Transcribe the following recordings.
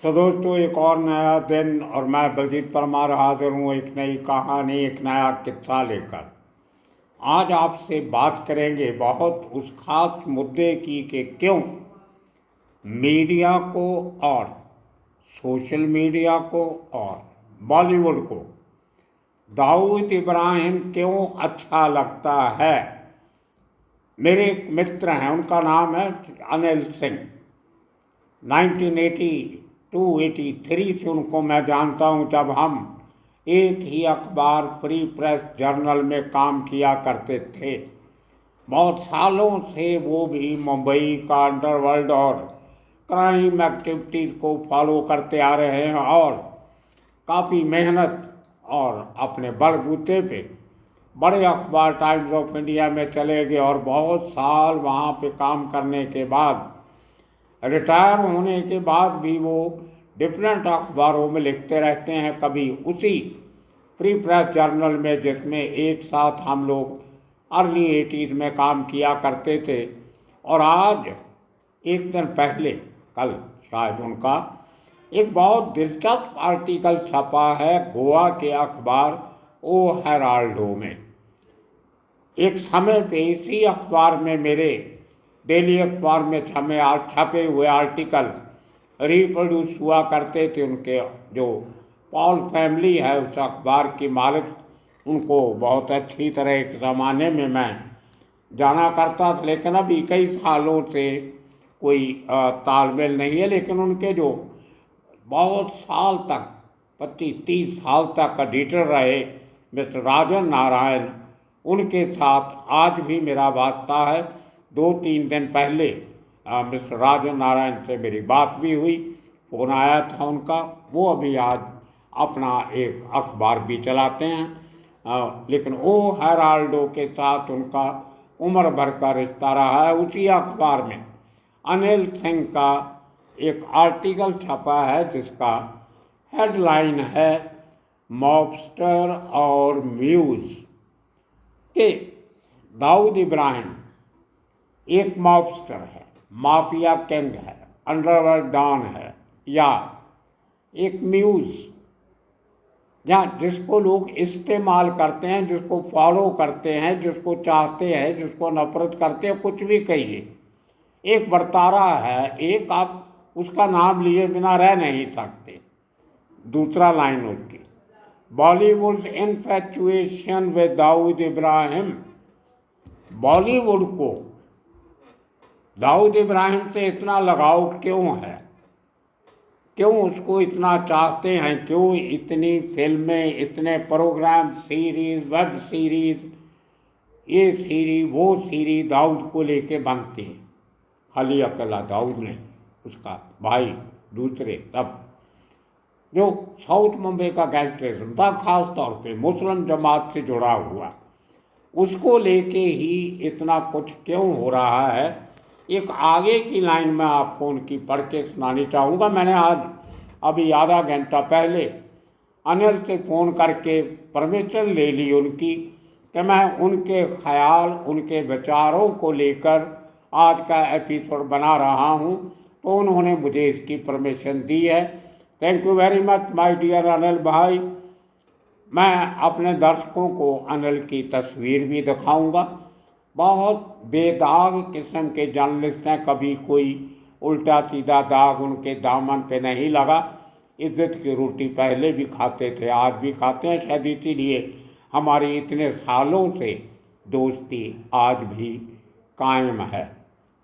तो दोस्तों, एक और नया दिन और मैं बलजीत परमार हाजिर हूँ एक नई कहानी, एक नया किस्सा लेकर। आज आपसे बात करेंगे बहुत उस खास मुद्दे की कि क्यों मीडिया को और सोशल मीडिया को और बॉलीवुड को दाऊद इब्राहिम क्यों अच्छा लगता है। मेरे एक मित्र हैं, उनका नाम है अनिल सिंह। 1982-83 से उनको मैं जानता हूँ, जब हम एक ही अखबार फ्री प्रेस जर्नल में काम किया करते थे। बहुत सालों से वो भी मुंबई का अंडरवर्ल्ड और क्राइम एक्टिविटीज़ को फॉलो करते आ रहे हैं और काफ़ी मेहनत और अपने बलबूते पे बड़े अखबार टाइम्स ऑफ इंडिया में चले गए और बहुत साल वहाँ पे काम करने के बाद रिटायर होने के बाद भी वो डिफरेंट अखबारों में लिखते रहते हैं। कभी उसी फ्री प्रेस जर्नल में जिसमें एक साथ हम लोग अर्ली 80s में काम किया करते थे। और आज एक दिन पहले, कल शायद, उनका एक बहुत दिलचस्प आर्टिकल छपा है गोवा के अखबार ओ हेराल्डो में। एक समय पे इसी अखबार में, मेरे डेली अखबार में छपे हुए आर्टिकल रिप्रोड्यूस हुआ करते थे। उनके जो पॉल फैमिली है उस अखबार की मालिक, उनको बहुत अच्छी तरह एक ज़माने में मैं जाना करता था, लेकिन अभी कई सालों से कोई तालमेल नहीं है। लेकिन उनके जो बहुत साल तक 25-30 साल तक एडिटर रहे मिस्टर राजन नारायण, उनके साथ आज भी मेरा वास्ता है। 2-3 दिन पहले मिस्टर राजन नारायण से मेरी बात भी हुई, फ़ोन आया था उनका। वो अभी आज अपना एक अखबार भी चलाते हैं, लेकिन ओ हेराल्डो के साथ उनका उम्र भर का रिश्ता रहा है। उसी अखबार में अनिल सिंह का एक आर्टिकल छपा है जिसका हेडलाइन है मॉबस्टर और म्यूज़ के दाऊद इब्राहिम एक मॉबस्टर है, माफिया किंग है, अंडरवर्ल्ड डॉन है, या एक म्यूज़ या जिसको लोग इस्तेमाल करते हैं, जिसको फॉलो करते हैं, जिसको चाहते हैं, जिसको नफरत करते हैं, कुछ भी कहिए। एक वर्तारा है, एक आप उसका नाम लिए बिना रह नहीं सकते। दूसरा लाइन उसकी, बॉलीवुड्स इन्फैचुएशन विद दाऊद इब्राहिम। बॉलीवुड को दाऊद इब्राहिम से इतना लगाव क्यों है, क्यों उसको इतना चाहते हैं, क्यों इतनी फिल्में, इतने प्रोग्राम, सीरीज़, वेब सीरीज़, ये सीरीज वो सीरीज दाऊद को लेके बनती हैं। खाली अकेला दाऊद नहीं, उसका भाई, दूसरे सब। जो साउथ मुंबई का गैंगस्टरिज्म था, खास तौर पे मुस्लिम जमात से जुड़ा हुआ, उसको लेके ही इतना कुछ क्यों हो रहा है। एक आगे की लाइन में आपको उनकी पढ़ के सुनानी चाहूँगा। मैंने आज अभी आधा घंटा पहले अनिल से फ़ोन करके परमिशन ले ली उनकी कि मैं उनके ख्याल, उनके विचारों को लेकर आज का एपिसोड बना रहा हूँ, तो उन्होंने मुझे इसकी परमिशन दी है। Thank you very much my dear Anil bhai. मैं अपने दर्शकों को अनिल की तस्वीर भी दिखाऊंगा। बहुत बेदाग किस्म के जर्नलिस्ट हैं, कभी कोई उल्टा सीधा दाग उनके दामन पे नहीं लगा। इज्जत की रोटी पहले भी खाते थे, आज भी खाते हैं। शायद इसीलिए हमारी इतने सालों से दोस्ती आज भी कायम है।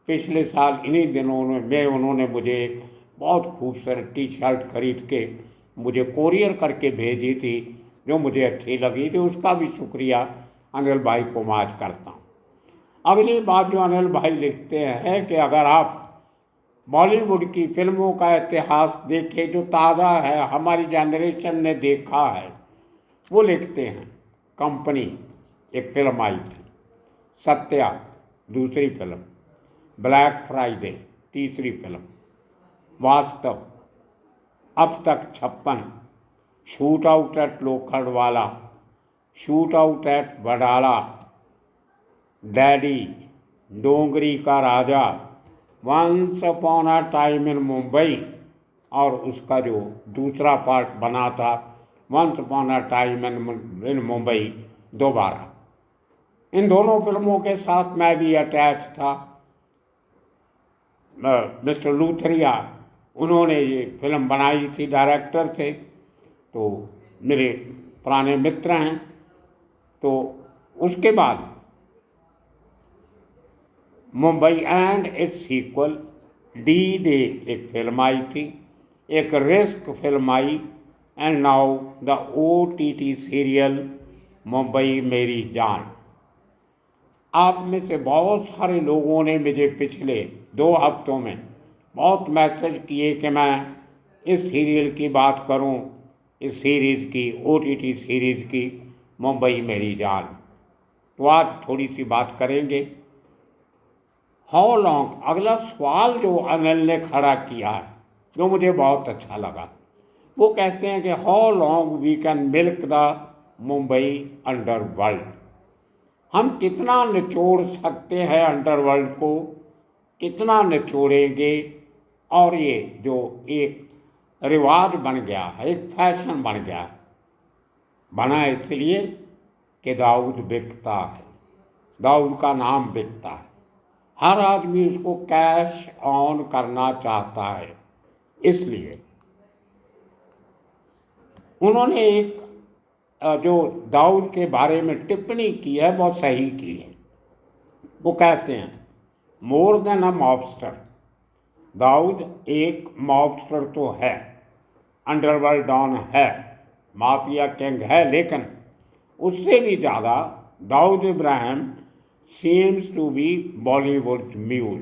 पिछले साल इन्हीं दिनों में उन्होंने मुझे एक बहुत खूबसूरत टी शर्ट खरीद के मुझे कोरियर करके भेजी थी, जो मुझे अच्छी लगी थी। उसका भी शुक्रिया अनिल भाई को मैं आज करता हूँ। अगली बात जो अनिल भाई लिखते हैं कि अगर आप बॉलीवुड की फिल्मों का इतिहास देखें, जो ताज़ा है, हमारी जनरेशन ने देखा है, वो लिखते हैं कंपनी एक फिल्म आई थी, सत्या दूसरी फिल्म, ब्लैक फ्राइडे तीसरी फिल्म, वास्तव, अब तक 56, shoot out at Lokhandwala, shoot out at Wadala, Daddy, Dongri ka Raja, once upon a time in Mumbai और उसका जो दूसरा पार्ट बना था once upon a time in Mumbai Dobaara. इन दोनों फिल्मों के साथ मैं भी अटैच था। मिस्टर लूथरिया उन्होंने ये फिल्म बनाई थी, डायरेक्टर थे, तो मेरे पुराने मित्र हैं। तो उसके बाद Mumbai and its sequel, D day एक फिल्म आई थी, एक रिस्क फिल्म आई, and now the OTT serial Mumbai Meri Jaan. आप में से बहुत सारे लोगों ने मुझे पिछले 2 हफ्तों में बहुत मैसेज किए कि मैं इस सीरियल की बात करूं, इस सीरीज़ की, OTT सीरीज़ की, मुंबई मेरी जान। तो आज थोड़ी सी बात करेंगे। हाउ लॉन्ग, अगला सवाल जो अनिल ने खड़ा किया है जो मुझे बहुत अच्छा लगा, वो कहते हैं कि how long we can milk the Mumbai underworld. हम कितना निचोड़ सकते हैं अंडरवर्ल्ड को, कितना निचोड़ेंगे। और ये जो एक रिवाज बन गया है, एक फैशन बन गया है, बना इसलिए कि दाऊद बिकता है, दाऊद का नाम बिकता है, हर आदमी उसको कैश ऑन करना चाहता है। इसलिए उन्होंने एक जो दाऊद के बारे में टिप्पणी की है बहुत सही की है। वो कहते हैं more than a mobster, Dawood एक मॉबस्टर तो है, अंडरवर्ल्ड डॉन है, माफिया किंग है, लेकिन उससे भी ज़्यादा Dawood Ibrahim seems to be Bollywood mule.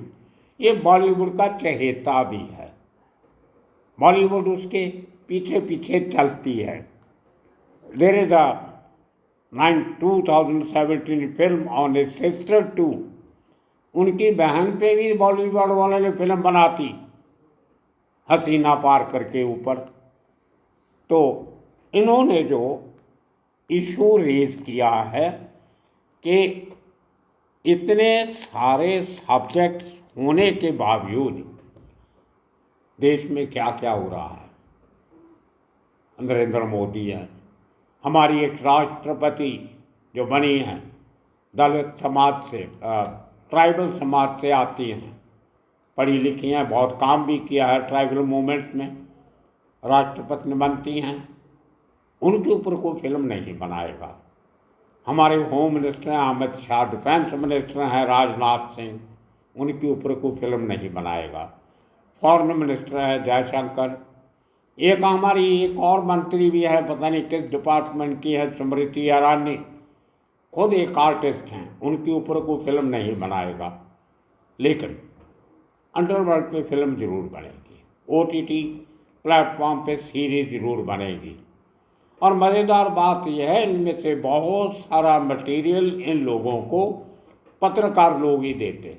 ये बॉलीवुड का चहेता भी है, बॉलीवुड उसके पीछे पीछे चलती है। There is a 2017 film on a sister too, उनकी बहन पे भी बॉलीवुड वाले ने फिल्म बनाती, हसीना पार करके ऊपर। तो इन्होंने जो इशू रेज किया है कि इतने सारे सब्जेक्ट्स होने के बावजूद देश में क्या क्या हो रहा है। नरेंद्र मोदी है, हमारी एक राष्ट्रपति जो बनी हैं दलित समाज से, ट्राइबल समाज से आती हैं, पढ़ी लिखी हैं, बहुत काम भी किया है ट्राइबल मूवमेंट में, राष्ट्रपति बनती हैं, उनके ऊपर कोई फिल्म नहीं बनाएगा। हमारे होम मिनिस्टर हैं अमित शाह, डिफेंस मिनिस्टर हैं राजनाथ सिंह, उनके ऊपर कोई फिल्म नहीं बनाएगा। फॉरेन मिनिस्टर है जयशंकर, एक हमारी एक और मंत्री भी है, पता नहीं किस डिपार्टमेंट की है, स्मृति ईरानी, खुद एक आर्टिस्ट हैं, उनके ऊपर कोई फिल्म नहीं बनाएगा। लेकिन अंडरवर्ल्ड पे फिल्म जरूर बनेगी, OTT प्लेटफॉर्म पे सीरीज जरूर बनेगी। और मज़ेदार बात यह है इनमें से बहुत सारा मटेरियल इन लोगों को पत्रकार लोग ही देते,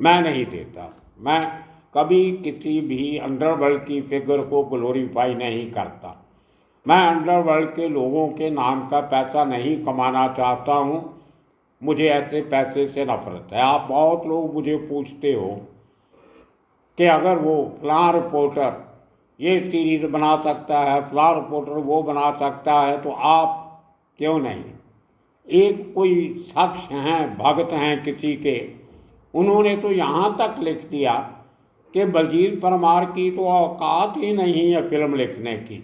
मैं नहीं देता। मैं कभी किसी भी अंडरवर्ल्ड की फिगर को ग्लोरीफाई नहीं करता। मैं अंडरवर्ल्ड के लोगों के नाम का पैसा नहीं कमाना चाहता हूँ, मुझे ऐसे पैसे से नफरत है। आप बहुत लोग मुझे पूछते हो कि अगर वो फलां रिपोर्टर ये सीरीज़ बना सकता है, फलां रिपोर्टर वो बना सकता है, तो आप क्यों नहीं। एक कोई शख्स हैं, भगत हैं किसी के, उन्होंने तो यहाँ तक लिख दिया कि बलजीत परमार की तो औकात ही नहीं है फिल्म लिखने की।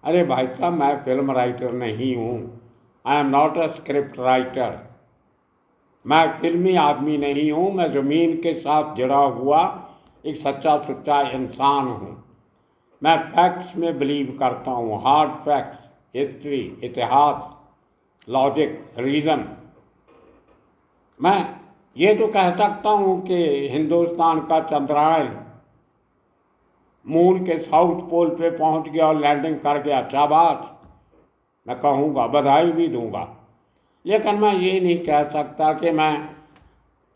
अरे भाई साहब, मैं फिल्म राइटर नहीं हूँ, I am not a script writer, मैं फिल्मी आदमी नहीं हूँ, मैं ज़मीन के साथ जुड़ा हुआ एक सच्चा सुच्चा इंसान हूँ। मैं फैक्ट्स में बिलीव करता हूँ, हार्ड फैक्ट्स, हिस्ट्री, इतिहास, लॉजिक, रीज़न। मैं ये तो कह सकता हूँ कि हिंदुस्तान का चंद्रायन मून के साउथ पोल पे पहुँच गया और लैंडिंग कर गया, शाबाश, मैं कहूँगा, बधाई भी दूंगा। लेकिन मैं ये नहीं कह सकता कि मैं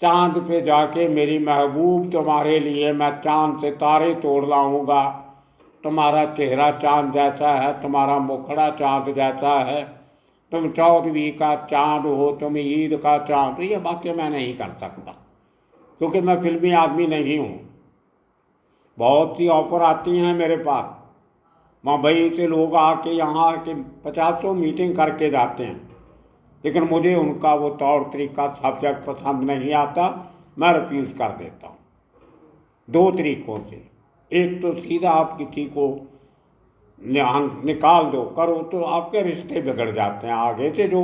चांद पे जाके मेरी महबूब तुम्हारे लिए मैं चांद से तारे तोड़ लाऊंगा, तुम्हारा चेहरा चांद जैसा है, तुम्हारा मुखड़ा चांद जैसा है, तुम 14वीं का चांद हो, तुम ईद का चांद, तो ये बातें मैं नहीं कर सकता क्योंकि मैं फिल्मी आदमी नहीं हूँ। बहुत सी ऑफर आती हैं मेरे पास। मुंबई से लोग आके यहाँ आके 50 मीटिंग करके जाते हैं, लेकिन मुझे उनका वो तौर तरीका सब्जेक्ट पसंद नहीं आता, मैं रिफ्यूज़ कर देता हूँ। 2 तरीक़ों से, एक तो सीधा आप किसी को निकाल दो करो तो आपके रिश्ते बिगड़ जाते हैं आगे से, जो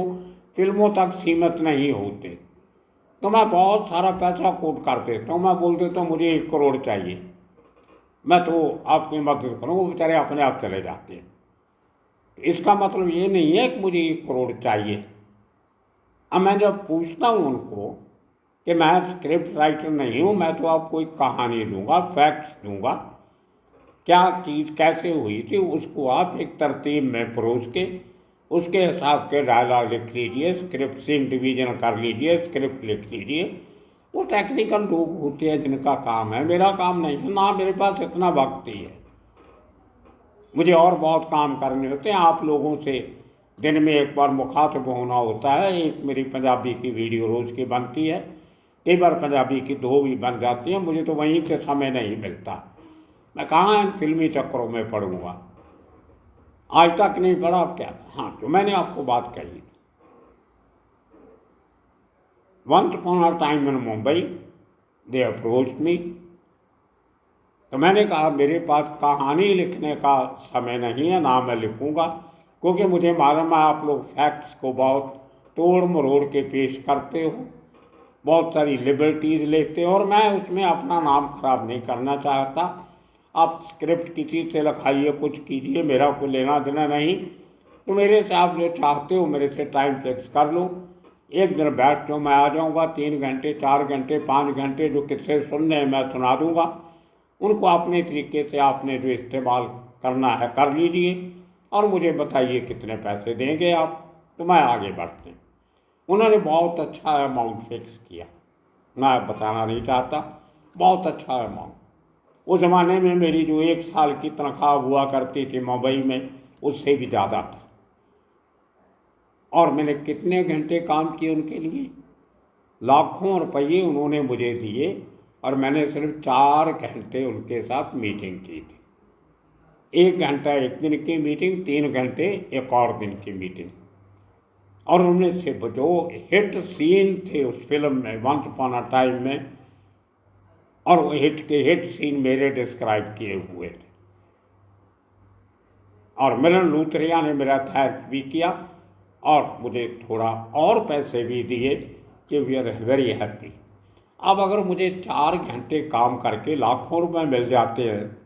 फिल्मों तक सीमित नहीं होते। तो मैं बहुत सारा पैसा कोट कर देता हूँ, मैं बोल देता हूँ मुझे 1 करोड़ चाहिए, मैं तो आपकी मदद करूँ, वो बेचारे अपने आप चले जाते हैं। इसका मतलब ये नहीं है कि मुझे 1 करोड़ चाहिए। अब मैं जब पूछता हूँ उनको कि मैं स्क्रिप्ट राइटर नहीं हूँ, मैं तो आपको एक कहानी दूंगा, फैक्ट्स दूंगा, क्या चीज़ कैसे हुई थी उसको आप एक तरतीब में परोस के उसके हिसाब के डायलॉग लिख लीजिए, स्क्रिप्ट सीन डिवीजन कर लीजिए, स्क्रिप्ट लिख लीजिए। वो टेक्निकल लोग होते हैं जिनका काम है, मेरा काम नहीं है, ना मेरे पास इतना वक्त ही है, मुझे और बहुत काम करने होते हैं। आप लोगों से दिन में 1 बार मुखातिब होना होता है। एक मेरी पंजाबी की वीडियो रोज़ की बनती है, कई बार पंजाबी की 2 भी बन जाती हैं, मुझे तो वहीं से समय नहीं मिलता। मैं कहाँ इन फिल्मी चक्करों में पढ़ूँगा, आज तक नहीं पढ़ा, अब क्या। हाँ, तो मैंने आपको बात कही, once upon a time in Mumbai they approached me. तो मैंने कहा मेरे पास कहानी लिखने का समय नहीं है, ना मैं लिखूँगा, क्योंकि मुझे मालूम है आप लोग फैक्ट्स को बहुत तोड़ मरोड़ के पेश करते हो, बहुत सारी लिबर्टीज़ लेते हो, और मैं उसमें अपना नाम खराब नहीं करना चाहता। आप स्क्रिप्ट किसी से लिखाइए, कुछ कीजिए, मेरा कोई लेना देना नहीं। तो मेरे से आप जो चाहते हो मेरे से टाइम फिक्स कर लो, एक दिन बैठ जाओ, मैं आ जाऊँगा, 3 घंटे 4 घंटे 5 घंटे जो किस्से सुनने हैं मैं सुना दूँगा, उनको अपने तरीके से आपने जो इस्तेमाल करना है कर लीजिए, और मुझे बताइए कितने पैसे देंगे आप, तो मैं आगे बढ़ते हैं। उन्होंने बहुत अच्छा अमाउंट फिक्स किया, मैं बताना नहीं चाहता, बहुत अच्छा अमाउंट। उस ज़माने में मेरी जो 1 साल की तनख्वाह हुआ करती थी मुंबई में, उससे भी ज़्यादा था। और मैंने कितने घंटे काम किए उनके लिए, लाखों रुपये उन्होंने मुझे दिए, और मैंने सिर्फ 4 घंटे उनके साथ मीटिंग की थी। 1 घंटा एक दिन की मीटिंग, 3 घंटे एक और दिन की मीटिंग। और उनमें से जो हिट सीन थे उस फिल्म में, वंस अपॉन अ टाइम में, और वो हिट सीन मेरे डिस्क्राइब किए हुए थे। और मिलन लूथरिया ने मेरा थैंक भी किया, और मुझे थोड़ा और पैसे भी दिए कि वी आर वेरी हैप्पी। अब अगर मुझे 4 घंटे काम करके लाखों रुपए मिल जाते हैं,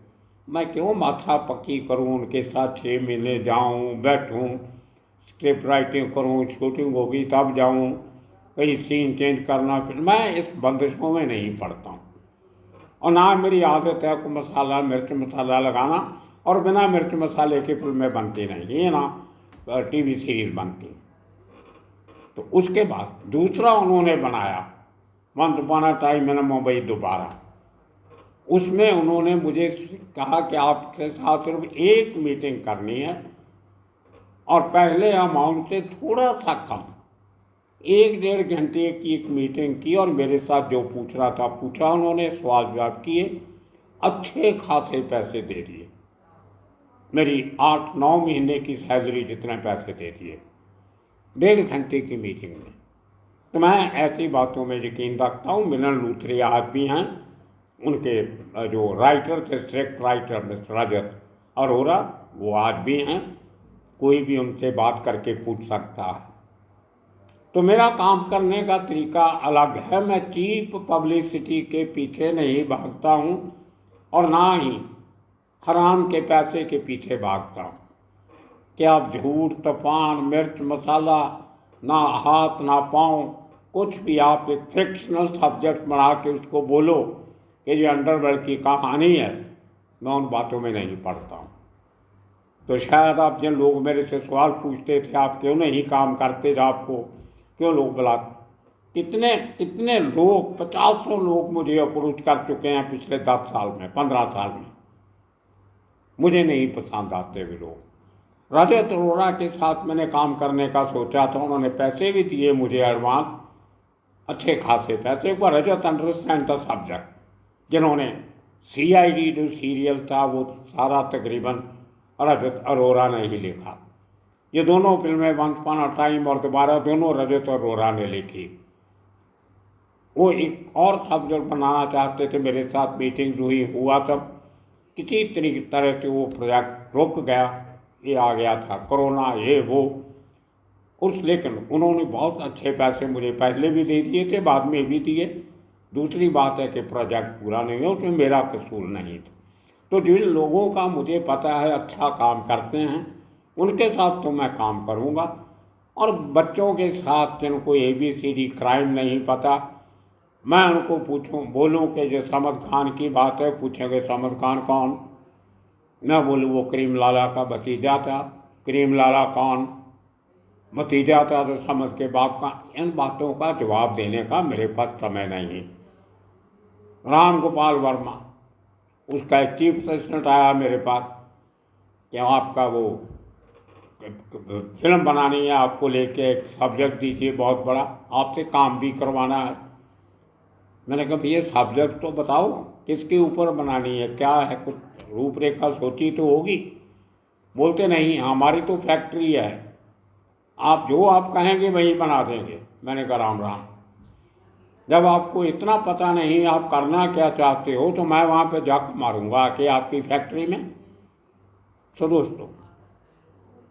मैं क्यों माथा पक्की करूं, उनके साथ 6 महीने जाऊं, बैठूं, स्क्रिप्ट राइटिंग करूं, शूटिंग होगी तब जाऊं, कहीं सीन चेंज करना, फिर मैं इस बंदिशों में नहीं पड़ता हूँ। और ना मेरी आदत है को मसाला मिर्च मसाला लगाना, और बिना मिर्च मसाले की फिल्में बनती नहीं है, ना टीवी सीरीज़ बनती। तो उसके बाद दूसरा उन्होंने बनाया once upon a time in Mumbai Dobaara. उसमें उन्होंने मुझे कहा कि आपके साथ सिर्फ 1 मीटिंग करनी है, और पहले अमाउंट से थोड़ा सा कम, 1-1.5 घंटे की एक मीटिंग की, और मेरे साथ जो पूछ रहा था पूछा, उन्होंने सवाल जवाब किए, अच्छे खासे पैसे दे दिए, मेरी 8-9 महीने की सैलरी जितने पैसे दे दिए 1.5 घंटे की मीटिंग में। तो मैं ऐसी बातों में यकीन रखता हूँ। मिलन लूथरिया आज भी हैं, उनके जो राइटर थे, स्क्रिप्ट राइटर मिस्टर रजत अरोरा, वो आज भी हैं, कोई भी उनसे बात करके पूछ सकता है। तो मेरा काम करने का तरीका अलग है, मैं चीप पब्लिसिटी के पीछे नहीं भागता हूँ, और ना ही हराम के पैसे के पीछे भागता हूँ कि आप झूठ, तूफान, मिर्च मसाला, ना हाथ ना पाँव, कुछ भी आप एक फिक्शनल सब्जेक्ट बना के उसको बोलो कि ये अंडरवर्ल्ड की कहानी है, मैं उन बातों में नहीं पढ़ता हूँ। तो शायद आप जिन लोग मेरे से सवाल पूछते थे आप क्यों नहीं काम करते, आपको क्यों लोग बुलाते, कितने कितने लोग, 50 लोग मुझे अप्रोच कर चुके हैं पिछले 10 साल में, 15 साल में, मुझे नहीं पसंद आते वे लोग। रजत अरोरा के साथ मैंने काम करने का सोचा था, उन्होंने पैसे भी दिए मुझे एडवांस, अच्छे खासे पैसे, पर रजत अंडरस्टैंड द सब्जेक्ट, जिन्होंने CID जो सीरियल था वो सारा तकरीबन रजत अरोरा ने ही लिखा। ये दोनों फिल्में वंस अपॉन अ टाइम और दोबारा दोनों रजत अरोरा ने लिखी। वो एक और सब्जेक्ट बनाना चाहते थे, मेरे साथ मीटिंग हुआ तब किसी तरह से वो प्रोजेक्ट रुक गया, ये आ गया था कोरोना ये वो। लेकिन उन्होंने बहुत अच्छे पैसे मुझे पहले भी दे दिए थे, बाद में भी दिए। दूसरी बात है कि प्रोजेक्ट पूरा नहीं है, उसमें मेरा कसूर नहीं था। तो जिन लोगों का मुझे पता है अच्छा काम करते हैं उनके साथ तो मैं काम करूँगा, और बच्चों के साथ जिनको ABCD क्राइम नहीं पता, मैं उनको बोलूं कि जो समद खान की बात है, पूछेंगे समद खान कौन, मैं बोलूँ वो करीम लाला का भतीजा था। करीम लाला कौन, भतीजा था तो समद के बाप का। इन बातों का जवाब देने का मेरे पास समय नहीं। राम गोपाल वर्मा, उसका एक चीफ असिस्टेंट आया मेरे पास कि आपका वो फिल्म बनानी है, आपको लेके एक सब्जेक्ट दीजिए बहुत बड़ा, आपसे काम भी करवाना है। मैंने कहा भैया सब्जेक्ट तो बताओ, किसके ऊपर बनानी है, क्या है, कुछ रूपरेखा सोची तो होगी। बोलते नहीं, हमारी तो फैक्ट्री है, आप जो आप कहेंगे वही बना देंगे। मैंने कहा राम राम, जब आपको इतना पता नहीं आप करना क्या चाहते हो तो मैं वहाँ पे जक मारूंगा कि आपकी फैक्ट्री में। तो दोस्तों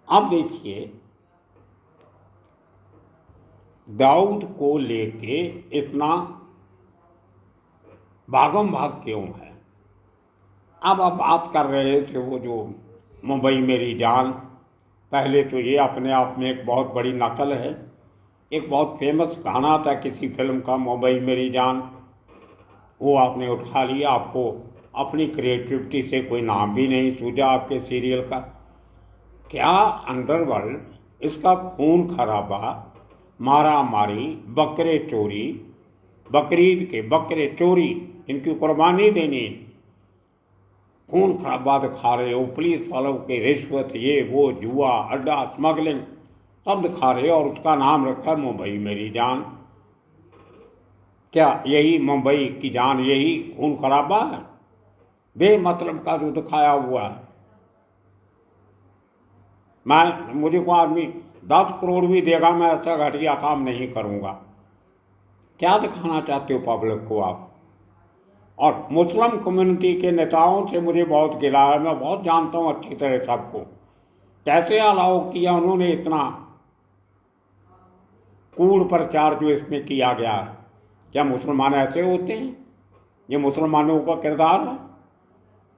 अब देखिए, दाऊद को लेके इतना भागम भाग क्यों है। अब आप बात कर रहे थे वो जो मुंबई मेरी जान, पहले तो ये अपने आप में एक बहुत बड़ी नकल है। एक बहुत फेमस गाना था किसी फिल्म का, मुंबई मेरी जान, वो आपने उठा लिया, आपको अपनी क्रिएटिविटी से कोई नाम भी नहीं सूझा आपके सीरियल का। क्या अंडरवर्ल्ड, इसका खून खराबा, मारा मारी, बकरे चोरी, बकरीद के बकरे चोरी, इनकी कुर्बानी देनी है, खून खराबा दिखा रहे हो, पुलिस वालों के रिश्वत, ये वो, जुआ अड्डा, स्मगलिंग सब दिखा रहे हो, और उसका नाम रखा है मुंबई मेरी जान। क्या यही मुंबई की जान, यही खून खराबा है? बेमतलब का जो दिखाया हुआ है। मुझे को आदमी 10 करोड़ भी देगा, मैं ऐसा घटिया काम नहीं करूँगा। क्या दिखाना चाहते हो पब्लिक को आप? और मुस्लिम कम्युनिटी के नेताओं से मुझे बहुत गिला है, मैं बहुत जानता हूँ अच्छी तरह सबको। कैसे अलाउ किया उन्होंने इतना कूड़ प्रचार जो इसमें किया गया है? क्या मुसलमान ऐसे होते हैं? ये मुसलमानों का किरदार है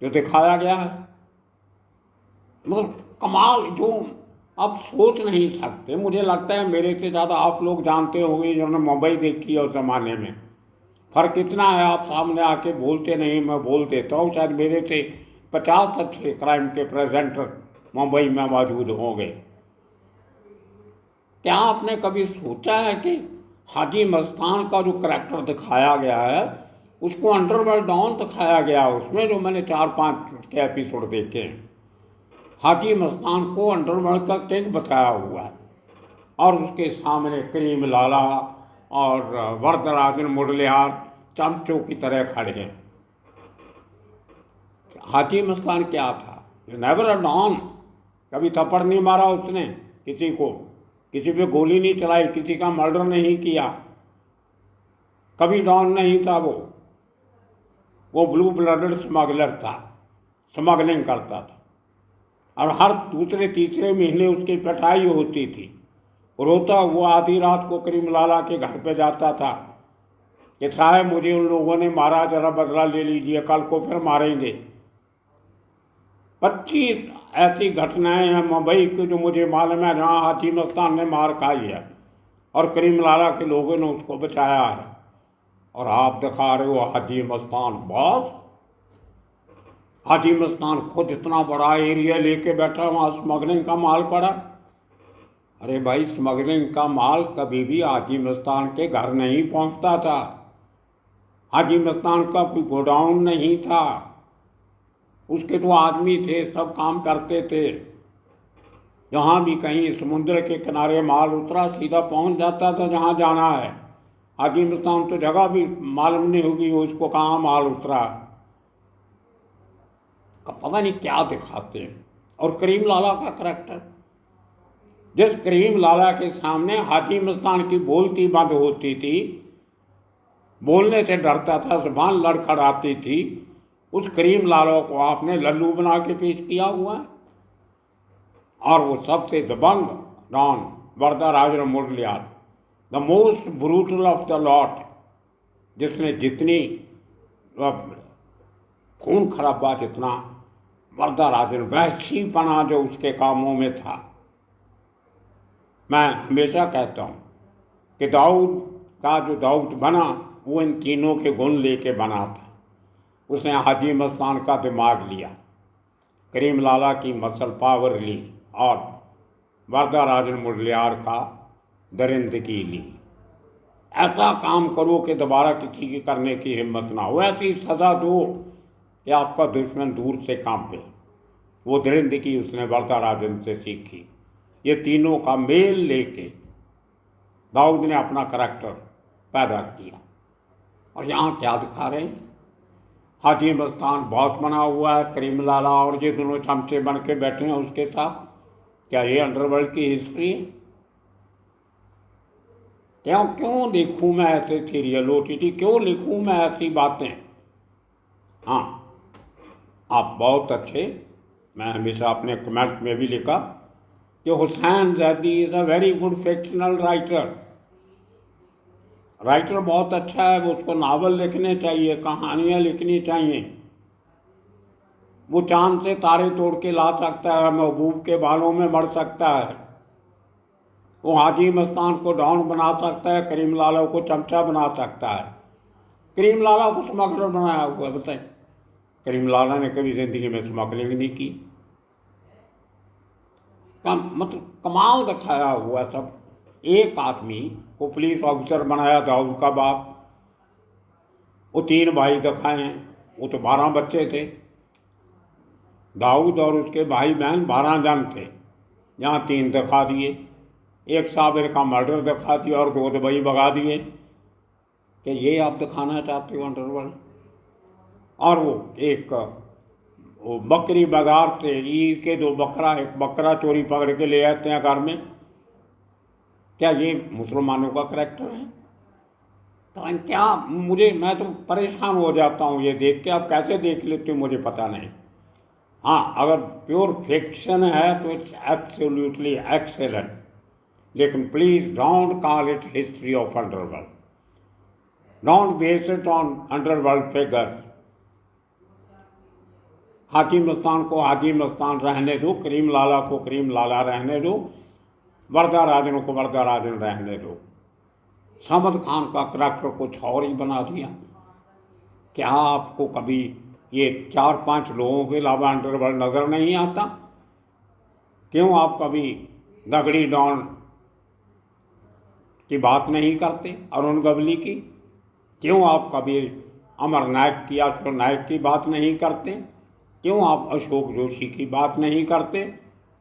जो दिखाया गया है। मतलब कमाल, जो आप सोच नहीं सकते। मुझे लगता है मेरे से ज़्यादा आप लोग जानते होंगे जिन्होंने मुंबई देखी है उस ज़माने में। फ़र्क इतना है, आप सामने आके बोलते नहीं, मैं बोल देता हूँ। शायद मेरे से 50 अच्छे क्राइम के प्रेजेंटर मुंबई में मौजूद होंगे। क्या आपने कभी सोचा है कि हाजी मस्तान का जो करैक्टर दिखाया गया है उसको अंडरवर्ल्ड डॉन दिखाया गया है? उसमें जो मैंने 4-5 उसके एपिसोड देखे हैं, हाजी मस्तान को अंडरवर्ल्ड का किंग बताया हुआ है, और उसके सामने करीम लाला और वरदराजन मुरलियार चमचों की तरह खड़े हैं। हाजी मस्तान क्या था? Never a don. कभी थप्पड़ नहीं मारा उसने किसी को, किसी पे गोली नहीं चलाई, किसी का मर्डर नहीं किया, कभी डॉन नहीं था वो ब्लू ब्लडेड स्मगलर था, स्मगलिंग करता था, और हर दूसरे तीसरे महीने उसकी पिटाई होती थी। रोता हुआ आधी रात को करीम लाला के घर पे जाता था कि साहब मुझे उन लोगों ने मारा, जरा बदला ले लीजिए, कल को फिर मारेंगे। 25 ऐसी घटनाएं हैं मुंबई की जो मुझे मालूम है जहाँ हाजी मस्तान ने मार खाई है और करीम लाला के लोगों ने उसको बचाया है। और आप दिखा रहे हो हाजी मस्तान बॉस। हाजी मस्तान खुद इतना बड़ा एरिया लेके बैठा, वहाँ स्मगलिंग का माल पड़ा। अरे भाई, स्मगलिंग का माल कभी भी हाजी मस्तान के घर नहीं पहुँचता था। हाजी मस्तान का कोई गोडाउन नहीं था, उसके तो आदमी थे, सब काम करते थे। जहाँ भी कहीं समुद्र के किनारे माल उतरा सीधा पहुँच जाता था जहाँ जाना है। हाजी मस्तान तो जगह भी मालूम नहीं होगी उसको कहाँ माल उतरा। पता नहीं क्या दिखाते हैं। और करीम लाला का करैक्टर, जिस करीम लाला के सामने हाजी मस्तान की बोलती बंद होती थी, बोलने से डरता था, जुबान लड़खड़ाती थी, उस करीम लाला को आपने लल्लू बना के पेश किया हुआ है। और वो सबसे दबंग don Varadarajan Mudaliar, the most brutal of the lot, जिसने जितनी खून खराबा, जितना वरदाराजन वहशीपना जो उसके कामों में था। मैं हमेशा कहता हूँ कि दाऊद का जो दाऊद बना वो इन तीनों के गुण लेके बना था। उसने हाजी मस्तान का दिमाग लिया, करीम लाला की मसल पावर ली, और वरदाराजन मुरलियार का दरिंदगी ली। ऐसा काम करो कि दोबारा किसी की करने की हिम्मत ना हो, ऐसी सज़ा दो कि आपका दुश्मन दूर से कांपे। वो दरिंदगी उसने वरदाराजन से सीखी। ये तीनों का मेल लेके दाऊद ने अपना करैक्टर पैदा किया। और यहाँ क्या दिखा रहे हैं, हाजी मस्तान बॉस बना हुआ है, करीम लाला और ये दोनों चमचे बन के बैठे हैं उसके साथ। क्या ये अंडरवर्ल्ड की हिस्ट्री है? क्यों देखूं मैं ऐसे सीरियल OTT, क्यों लिखूं मैं ऐसी बातें? हाँ, आप बहुत अच्छे, मैं हमेशा अपने कमेंट में भी लिखा कि Hussain Zaidi is a very good fictional writer. Writer बहुत अच्छा है, वो उसको नावल लिखने चाहिए, कहानियाँ लिखनी चाहिए। वो चांद से तारे तोड़ के ला सकता है, महबूब के बालों में मर सकता है, वो हाजी मस्तान को डॉन बना सकता है, करीम लाला को चमचा बना सकता है। करीम लाला को स्मगलर बनाया हुआ है, बताएं। करीम लाला ने कभी ज़िंदगी में स्मगलिंग नहीं की। मतलब कमाल दिखाया हुआ सब। एक आदमी को पुलिस ऑफिसर बनाया दाऊद का बाप, वो 3 भाई दिखाए हैं, वो तो 12 बच्चे थे। दाऊद और उसके भाई बहन 12 जन थे, यहाँ 3 दिखा दिए। एक साबिर का मर्डर दिखा दिया और 2 दुबई भगा दिए। कि ये आप दिखाना चाहते हो अंडरवर्ल्ड? और वो बकरी बाजार से ईद के 2 बकरा, एक बकरा चोरी पकड़ के ले आते हैं घर में। क्या ये मुसलमानों का करैक्टर है? तो क्या मैं तो परेशान हो जाता हूँ ये देख के। आप कैसे देख लेते हो मुझे पता नहीं। हाँ, अगर प्योर फिक्शन है तो इट्स एब्सोल्युटली एक्सेलेंट, लेकिन please don't call it history of underworld, don't base it on underworld figures. Haji Mastan को हाजी मस्तान रहने दो, करीम लाला को करीम लाला रहने दो, वरदाराजन को वरदाराजन रहने दो। समद खान का करैक्टर कुछ और ही बना दिया। क्या आपको कभी ये 4-5 लोगों के अलावा अंडरवर्ल्ड नज़र नहीं आता? क्यों आप कभी दगड़ी डॉन की बात नहीं करते, अरुण गवली की? क्यों आप कभी अमर नायक की, अशोक नायक की बात नहीं करते? क्यों आप अशोक जोशी की बात नहीं करते?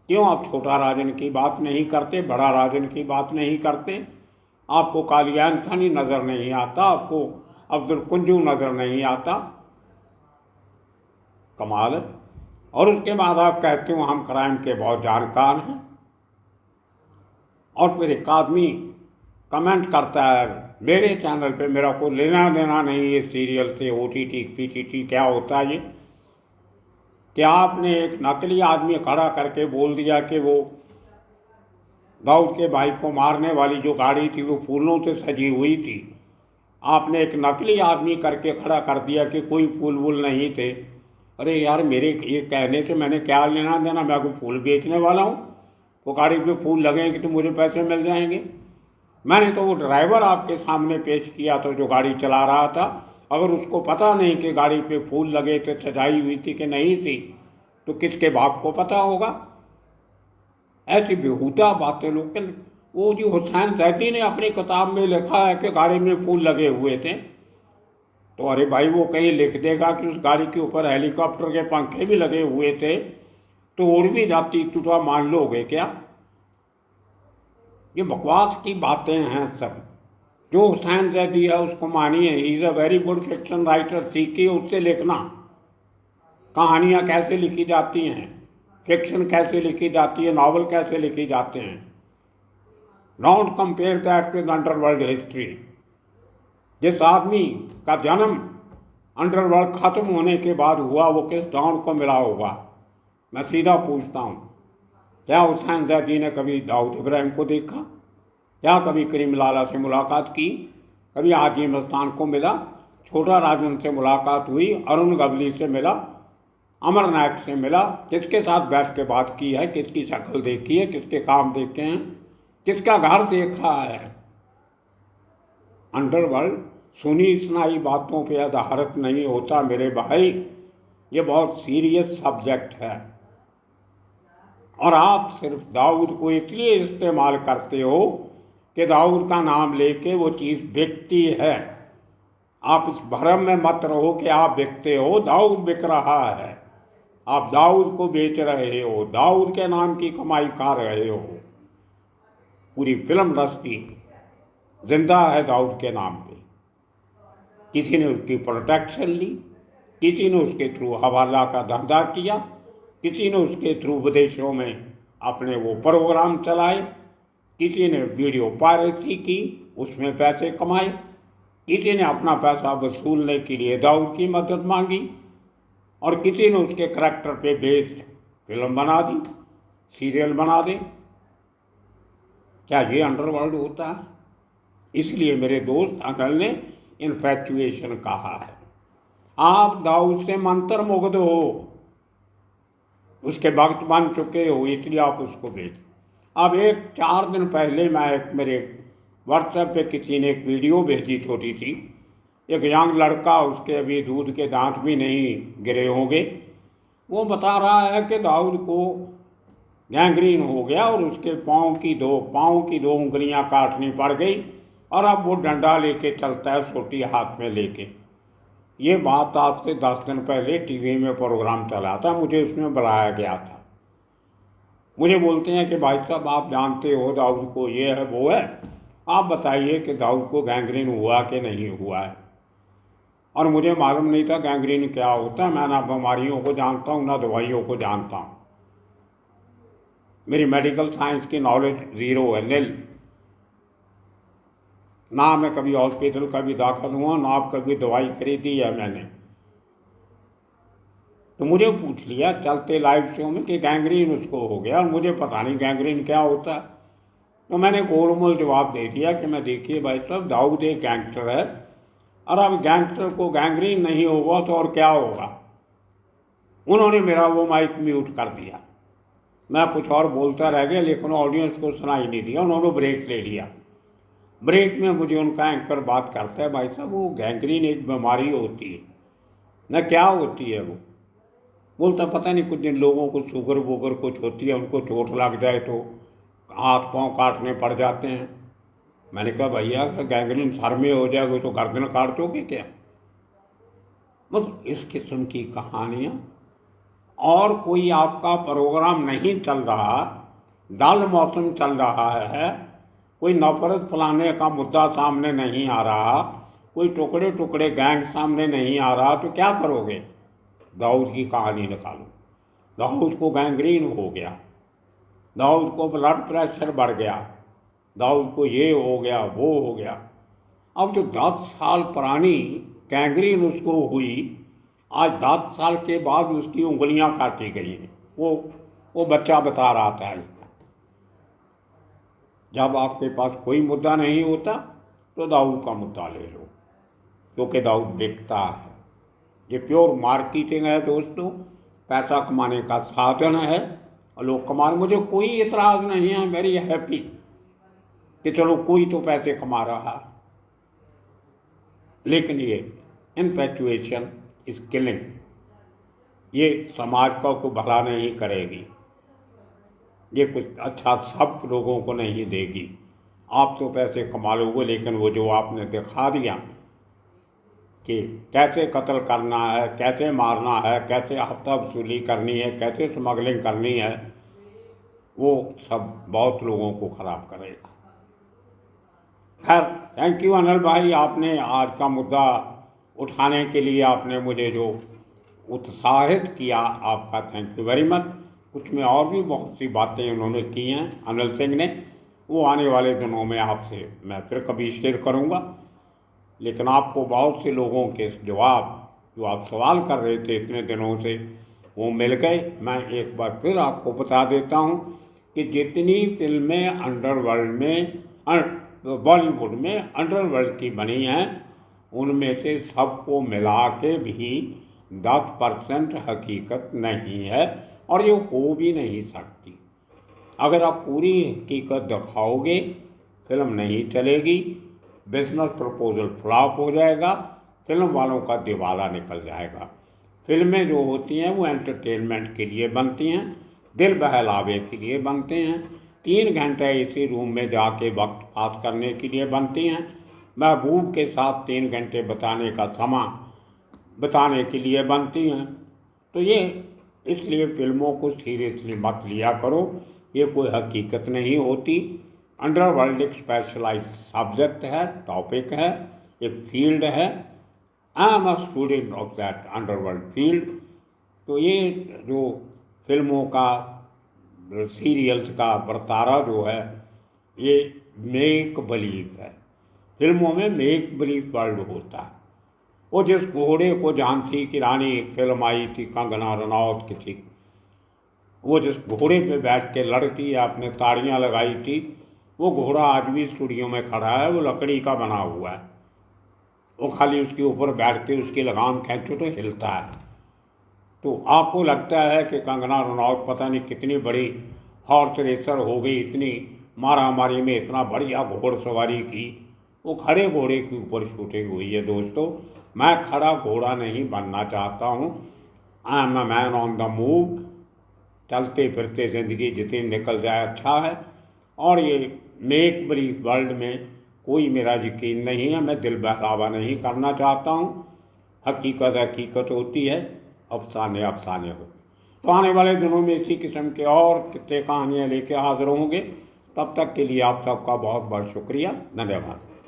क्यों आप छोटा राजन की बात नहीं करते, बड़ा राजन की बात नहीं करते? आपको काली एंथनी नज़र नहीं आता, आपको अब्दुल कुंजू नज़र नहीं आता। कमाल है। और उसके बाद आप कहते हो हम क्राइम के बहुत जानकार हैं। और फिर एक आदमी कमेंट करता है मेरे चैनल पे, मेरा कोई लेना देना नहीं ये सीरियल से, OTT PTT क्या होता है ये? क्या आपने एक नकली आदमी खड़ा करके बोल दिया कि वो दाऊद के भाई को मारने वाली जो गाड़ी थी वो फूलों से सजी हुई थी? आपने एक नकली आदमी करके खड़ा कर दिया कि कोई फूल वूल नहीं थे। अरे यार, मेरे ये कहने से मैंने क्या लेना देना? मैं कोई फूल बेचने वाला हूँ? वो गाड़ी पे फूल लगेंगे तो मुझे पैसे मिल जाएंगे। मैंने तो वो ड्राइवर आपके सामने पेश किया था जो गाड़ी चला रहा था। अगर उसको पता नहीं कि गाड़ी पे फूल लगे थे, सजाई हुई थी कि नहीं थी, तो किसके बाप को पता होगा? ऐसी बेहुदा बातें लोग। वो जो हुसैन जैदी ने अपनी किताब में लिखा है कि गाड़ी में फूल लगे हुए थे, तो अरे भाई वो कहीं लिख देगा कि उस गाड़ी के ऊपर हेलीकॉप्टर के पंखे भी लगे हुए थे तो उड़ भी जाती, तो आप मान लोगे क्या? ये बकवास की बातें हैं सब। जो हुसैन जैदी है उसको मानिए, he is a very good fiction writer, सीखिए उससे लिखना। कहानियाँ कैसे लिखी जाती हैं, फिक्शन कैसे लिखी जाती है, नावल कैसे लिखे जाते हैं। Don't compare that with underworld history. जिस आदमी का जन्म अंडरवर्ल्ड खत्म होने के बाद हुआ, वो किस डॉन को मिला होगा? मैं सीधा पूछता हूँ, क्या हुसैन ज़ैदी ने कभी दाऊद इब्राहिम को देखा? क्या कभी करीम लाला से मुलाकात की? कभी हाजी मस्तान को मिला? छोटा राजन से मुलाकात हुई? अरुण गवली से मिला? अमर नायक से मिला? किसके साथ बैठ के बात की है? किसकी शक्ल देखी है? किसके काम देखे हैं? किसका घर देखा है? अंडरवर्ल्ड सुनी सुनाई बातों पे आधारित नहीं होता मेरे भाई। ये बहुत सीरियस सब्जेक्ट है। और आप सिर्फ दाऊद को इसलिए इस्तेमाल करते हो कि दाऊद का नाम लेके वो चीज़ बिकती है। आप इस भ्रम में मत रहो कि आप बिकते हो। दाऊद बिक रहा है, आप दाऊद को बेच रहे हो, दाऊद के नाम की कमाई खा रहे हो। पूरी फिल्म इंडस्ट्री जिंदा है दाऊद के नाम पे। किसी ने उसकी प्रोटेक्शन ली, किसी ने उसके थ्रू हवाला का धंधा किया, किसी ने उसके थ्रू विदेशों में अपने वो प्रोग्राम चलाए, किसी ने वीडियो पायरेसी की, उसमें पैसे कमाए, किसी ने अपना पैसा वसूलने के लिए दाऊद की मदद मांगी, और किसी ने उसके करैक्टर पे बेस्ड फिल्म बना दी, सीरियल बना दे। क्या ये अंडरवर्ल्ड होता है? इसलिए मेरे दोस्त अनल ने इन्फैक्चुएशन कहा है। आप दाऊद से मंत्र मुग्ध हो, उसके भक्त बन चुके हो, इसलिए आप उसको बेच। अब 4 दिन पहले मेरे व्हाट्सएप पे किसी ने एक वीडियो भेजी छोटी सी। एक यंग लड़का, उसके अभी दूध के दांत भी नहीं गिरे होंगे, वो बता रहा है कि दाऊद को गैंग्रीन हो गया और उसके पाँव की दो उंगलियां काटनी पड़ गई, और अब वो डंडा लेके चलता है, सोटी हाथ में लेके। ये बात आज से 10 दिन पहले टीवी में प्रोग्राम चला था, मुझे उसमें बुलाया गया था। मुझे बोलते हैं कि भाई साहब आप जानते हो दाऊद को, ये है वो है, आप बताइए कि दाऊद को गैंग्रीन हुआ कि नहीं हुआ है। और मुझे मालूम नहीं था गैंग्रीन क्या होता है। मैं ना बीमारियों को जानता हूँ ना दवाइयों को जानता हूँ। मेरी मेडिकल साइंस की नॉलेज ज़ीरो है, नील। ना मैं कभी हॉस्पिटल का भी दाखिल हुआ, ना कभी दवाई खरीदी है मैंने। तो मुझे पूछ लिया चलते लाइव शो में कि गैंग्रीन उसको हो गया, और मुझे पता नहीं गैंग्रीन क्या होता है। तो मैंने गोलमोल जवाब दे दिया कि मैं देखिए भाई साहब, दाऊद एक गैंगस्टर है, और अब गैंगस्टर को गैंग्रीन नहीं होगा तो और क्या होगा। उन्होंने मेरा वो माइक म्यूट कर दिया। मैं कुछ और बोलता रह गया, लेकिन ऑडियंस को सुनाई नहीं दिया। उन्होंने ब्रेक ले लिया। ब्रेक में मुझे उनका एंकर बात करता है, भाई साहब वो गैंग्रीन एक बीमारी होती है। न क्या होती है वो? बोलता पता नहीं, कुछ दिन लोगों को शुगर वूगर कुछ होती है, उनको चोट लग जाए तो हाथ पांव काटने पड़ जाते हैं। मैंने कहा भैया अगर गैंग्रीन सर में हो जाएगी तो गर्दन काट दोगे क्या? बस इस किस्म की कहानियाँ। और कोई आपका प्रोग्राम नहीं चल रहा, डल मौसम चल रहा है, कोई नफरत फैलाने का मुद्दा सामने नहीं आ रहा, कोई टुकड़े टुकड़े गैंग सामने नहीं आ रहा, तो क्या करोगे? दाऊद की कहानी निकालो। दाऊद को गैंग्रीन हो गया, दाऊद को ब्लड प्रेशर बढ़ गया, दाऊद को ये हो गया वो हो गया। अब जो 10 साल पुरानी गैंग्रीन उसको हुई, आज 10 साल के बाद उसकी उंगलियां काटी गई हैं। वो बच्चा बता रहा था इसका। जब आपके पास कोई मुद्दा नहीं होता तो दाऊद का मुद्दा ले लो, क्योंकि दाऊद बिकता है। ये प्योर मार्केटिंग है दोस्तों, पैसा कमाने का साधन है, और लोग कमा। मुझे कोई इतराज़ नहीं है, वेरी हैप्पी कि चलो कोई तो पैसे कमा रहा है। लेकिन ये इन्फैक्चुएशन इज किलिंग, ये समाज का कोई भला नहीं करेगी, ये कुछ अच्छा सब लोगों को नहीं देगी। आप तो पैसे कमा लोगे, लेकिन वो जो आपने दिखा दिया कि कैसे कत्ल करना है, कैसे मारना है, कैसे हफ्ता वसूली करनी है, कैसे स्मगलिंग करनी है, वो सब बहुत लोगों को ख़राब करेगा। खैर, थैंक यू अनिल भाई, आपने आज का मुद्दा उठाने के लिए आपने मुझे जो उत्साहित किया, आपका थैंक यू वेरी मच। कुछ में और भी बहुत सी बातें उन्होंने की हैं अनिल सिंह ने, वो आने वाले दिनों में आपसे मैं फिर कभी शेयर करूंगा। लेकिन आपको बहुत से लोगों के जवाब जो आप सवाल कर रहे थे इतने दिनों से वो मिल गए। मैं एक बार फिर आपको बता देता हूँ कि जितनी फिल्में अंडरवर्ल्ड में बॉलीवुड में अंडरवर्ल्ड की बनी हैं उनमें से सबको मिला के भी 10% हकीकत नहीं है और ये हो भी नहीं सकती। अगर आप पूरी हकीकत दिखाओगे फिल्म नहीं चलेगी, बिजनेस प्रपोजल फ्लॉप हो जाएगा, फिल्म वालों का दिवाला निकल जाएगा। फिल्में जो होती हैं वो एंटरटेनमेंट के लिए बनती हैं, दिल बहलावे के लिए बनते हैं, 3 घंटे इसी रूम में जाके वक्त पास करने के लिए बनती हैं, महबूब के साथ 3 घंटे बताने का समा बताने के लिए बनती हैं। तो ये इसलिए फिल्मों को सीरियसली मत लिया करो, ये कोई हकीकत नहीं होती। अंडरवर्ल्ड एक स्पेशलाइज सब्जेक्ट है, टॉपिक है, एक फील्ड है। I am a student of that underworld field. तो ये जो फिल्मों का सीरियल्स का बर्तारा जो है ये मेक बिलीव है। फिल्मों में मेक बिलीव वर्ल्ड होता है। वो जिस घोड़े को झांसी की रानी एक फिल्म आई थी कंगना रनौत की थी, वो जिस घोड़े पे बैठ के लड़ती आपने ताड़ियाँ लगाई थी, वो घोड़ा आज भी स्टूडियो में खड़ा है, वो लकड़ी का बना हुआ है। वो खाली उसके ऊपर बैठ के उसकी लगाम खींचो तो हिलता है। तो आपको लगता है कि कंगना रनौत पता नहीं कितनी बड़ी हॉर्स रेसर हो गई, इतनी मारा मारी में इतना बढ़िया घोड़सवारी की। वो खड़े घोड़े के ऊपर शूटिंग हुई है दोस्तों। मैं खड़ा घोड़ा नहीं बनना चाहता हूँ। I am a man on the move. चलते फिरते ज़िंदगी जितनी निकल जाए अच्छा है। और ये मेक बिलीव वर्ल्ड में कोई मेरा यकीन नहीं है, मैं दिल बहलावा नहीं करना चाहता हूँ। हकीकत हकीकत होती है, अफसाने अफसाने होते। तो आने वाले दिनों में इसी किस्म के और कितने कहानियाँ लेके हाजिर होंगे। तब तक के लिए आप सबका बहुत बहुत शुक्रिया, धन्यवाद।